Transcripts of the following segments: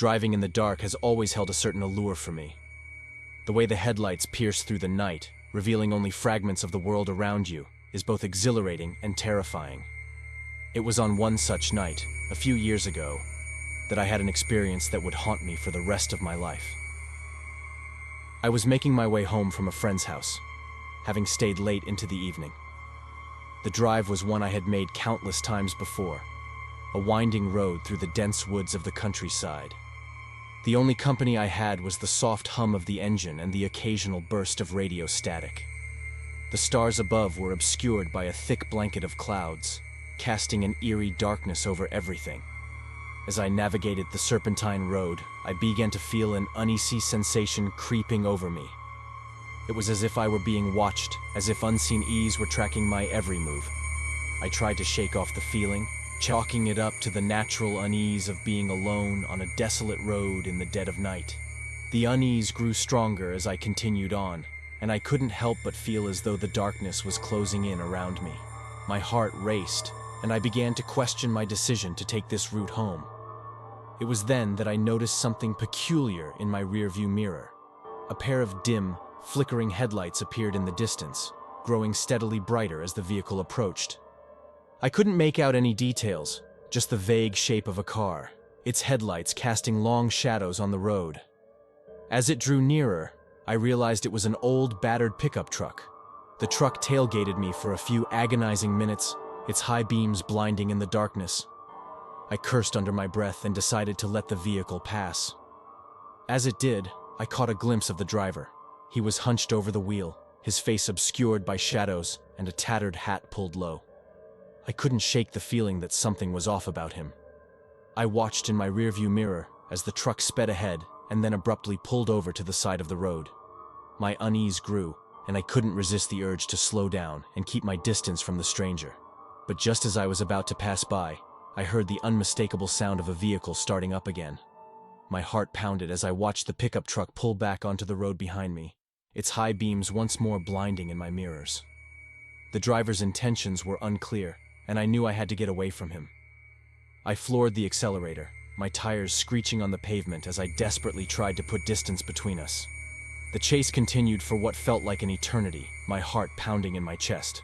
Driving in the dark has always held a certain allure for me. The way the headlights pierce through the night, revealing only fragments of the world around you, is both exhilarating and terrifying. It was on one such night, a few years ago, that I had an experience that would haunt me for the rest of my life. I was making my way home from a friend's house, having stayed late into the evening. The drive was one I had made countless times before, a winding road through the dense woods of the countryside. The only company I had was the soft hum of the engine and the occasional burst of radio static. The stars above were obscured by a thick blanket of clouds, casting an eerie darkness over everything. As I navigated the serpentine road, I began to feel an uneasy sensation creeping over me. It was as if I were being watched, as if unseen eyes were tracking my every move. I tried to shake off the feeling, chalking it up to the natural unease of being alone on a desolate road in the dead of night. The unease grew stronger as I continued on, and I couldn't help but feel as though the darkness was closing in around me. My heart raced, and I began to question my decision to take this route home. It was then that I noticed something peculiar in my rearview mirror. A pair of dim, flickering headlights appeared in the distance, growing steadily brighter as the vehicle approached. I couldn't make out any details, just the vague shape of a car, its headlights casting long shadows on the road. As it drew nearer, I realized it was an old, battered pickup truck. The truck tailgated me for a few agonizing minutes, its high beams blinding in the darkness. I cursed under my breath and decided to let the vehicle pass. As it did, I caught a glimpse of the driver. He was hunched over the wheel, his face obscured by shadows and a tattered hat pulled low. I couldn't shake the feeling that something was off about him. I watched in my rearview mirror as the truck sped ahead and then abruptly pulled over to the side of the road. My unease grew, and I couldn't resist the urge to slow down and keep my distance from the stranger. But just as I was about to pass by, I heard the unmistakable sound of a vehicle starting up again. My heart pounded as I watched the pickup truck pull back onto the road behind me, its high beams once more blinding in my mirrors. The driver's intentions were unclear, and I knew I had to get away from him. I floored the accelerator, my tires screeching on the pavement as I desperately tried to put distance between us. The chase continued for what felt like an eternity, my heart pounding in my chest.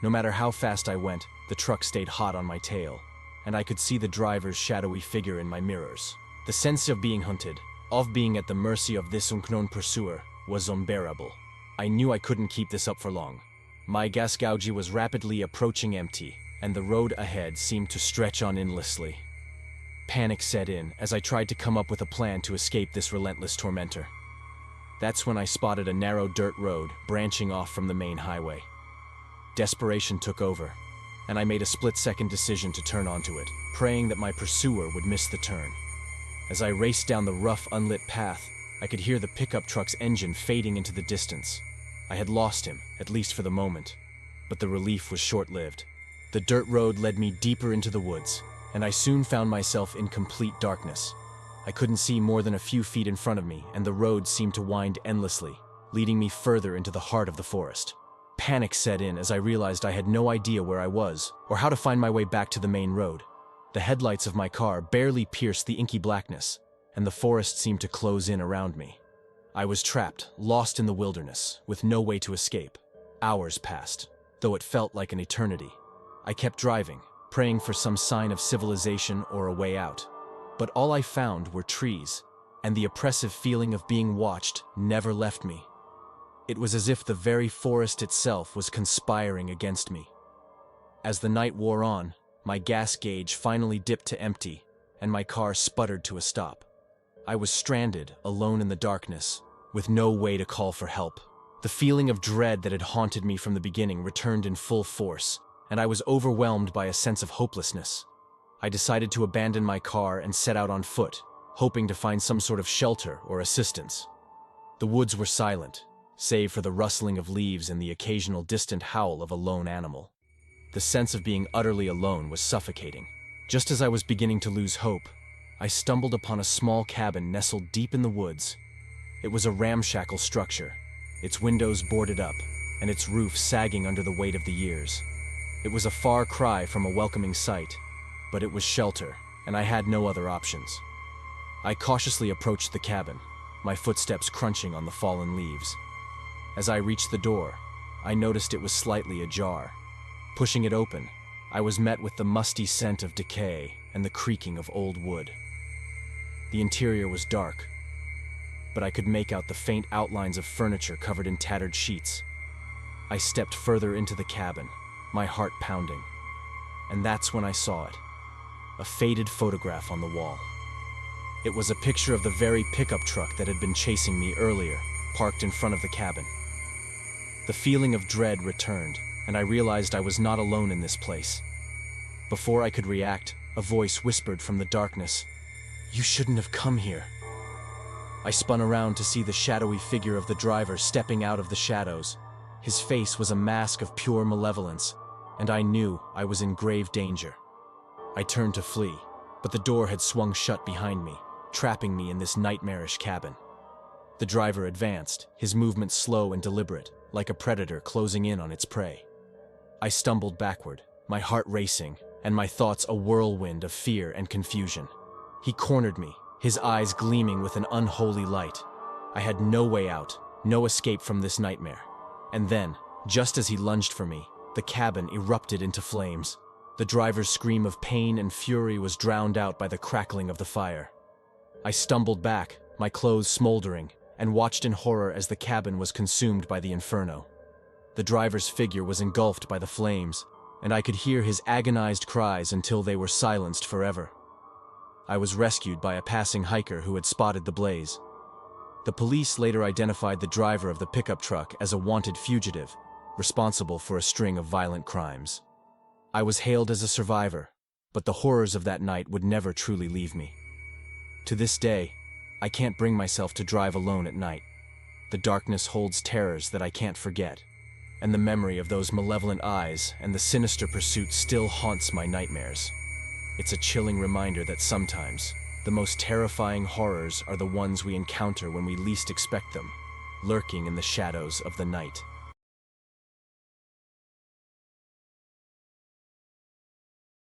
No matter how fast I went, the truck stayed hot on my tail, and I could see the driver's shadowy figure in my mirrors. The sense of being hunted, of being at the mercy of this unknown pursuer, was unbearable. I knew I couldn't keep this up for long. My gas gauge was rapidly approaching empty, and the road ahead seemed to stretch on endlessly. Panic set in as I tried to come up with a plan to escape this relentless tormentor. That's when I spotted a narrow dirt road branching off from the main highway. Desperation took over, and I made a split-second decision to turn onto it, praying that my pursuer would miss the turn. As I raced down the rough, unlit path, I could hear the pickup truck's engine fading into the distance. I had lost him, at least for the moment, but the relief was short-lived. The dirt road led me deeper into the woods, and I soon found myself in complete darkness. I couldn't see more than a few feet in front of me, and the road seemed to wind endlessly, leading me further into the heart of the forest. Panic set in as I realized I had no idea where I was, or how to find my way back to the main road. The headlights of my car barely pierced the inky blackness, and the forest seemed to close in around me. I was trapped, lost in the wilderness, with no way to escape. Hours passed, though it felt like an eternity. I kept driving, praying for some sign of civilization or a way out. But all I found were trees, and the oppressive feeling of being watched never left me. It was as if the very forest itself was conspiring against me. As the night wore on, my gas gauge finally dipped to empty, and my car sputtered to a stop. I was stranded, alone in the darkness, with no way to call for help. The feeling of dread that had haunted me from the beginning returned in full force, and I was overwhelmed by a sense of hopelessness. I decided to abandon my car and set out on foot, hoping to find some sort of shelter or assistance. The woods were silent, save for the rustling of leaves and the occasional distant howl of a lone animal. The sense of being utterly alone was suffocating. Just as I was beginning to lose hope, I stumbled upon a small cabin nestled deep in the woods. It was a ramshackle structure, its windows boarded up, and its roof sagging under the weight of the years. It was a far cry from a welcoming sight, but it was shelter, and I had no other options. I cautiously approached the cabin, my footsteps crunching on the fallen leaves. As I reached the door, I noticed it was slightly ajar. Pushing it open, I was met with the musty scent of decay and the creaking of old wood. The interior was dark, but I could make out the faint outlines of furniture covered in tattered sheets. I stepped further into the cabin, my heart pounding. And that's when I saw it. A faded photograph on the wall. It was a picture of the very pickup truck that had been chasing me earlier, parked in front of the cabin. The feeling of dread returned, and I realized I was not alone in this place. Before I could react, a voice whispered from the darkness, "You shouldn't have come here." I spun around to see the shadowy figure of the driver stepping out of the shadows. His face was a mask of pure malevolence, and I knew I was in grave danger. I turned to flee, but the door had swung shut behind me, trapping me in this nightmarish cabin. The driver advanced, his movements slow and deliberate, like a predator closing in on its prey. I stumbled backward, my heart racing, and my thoughts a whirlwind of fear and confusion. He cornered me, his eyes gleaming with an unholy light. I had no way out, no escape from this nightmare. And then, just as he lunged for me, the cabin erupted into flames. The driver's scream of pain and fury was drowned out by the crackling of the fire. I stumbled back, my clothes smoldering, and watched in horror as the cabin was consumed by the inferno. The driver's figure was engulfed by the flames, and I could hear his agonized cries until they were silenced forever. I was rescued by a passing hiker who had spotted the blaze. The police later identified the driver of the pickup truck as a wanted fugitive, responsible for a string of violent crimes. I was hailed as a survivor, but the horrors of that night would never truly leave me. To this day, I can't bring myself to drive alone at night. The darkness holds terrors that I can't forget, and the memory of those malevolent eyes and the sinister pursuit still haunts my nightmares. It's a chilling reminder that sometimes, the most terrifying horrors are the ones we encounter when we least expect them, lurking in the shadows of the night.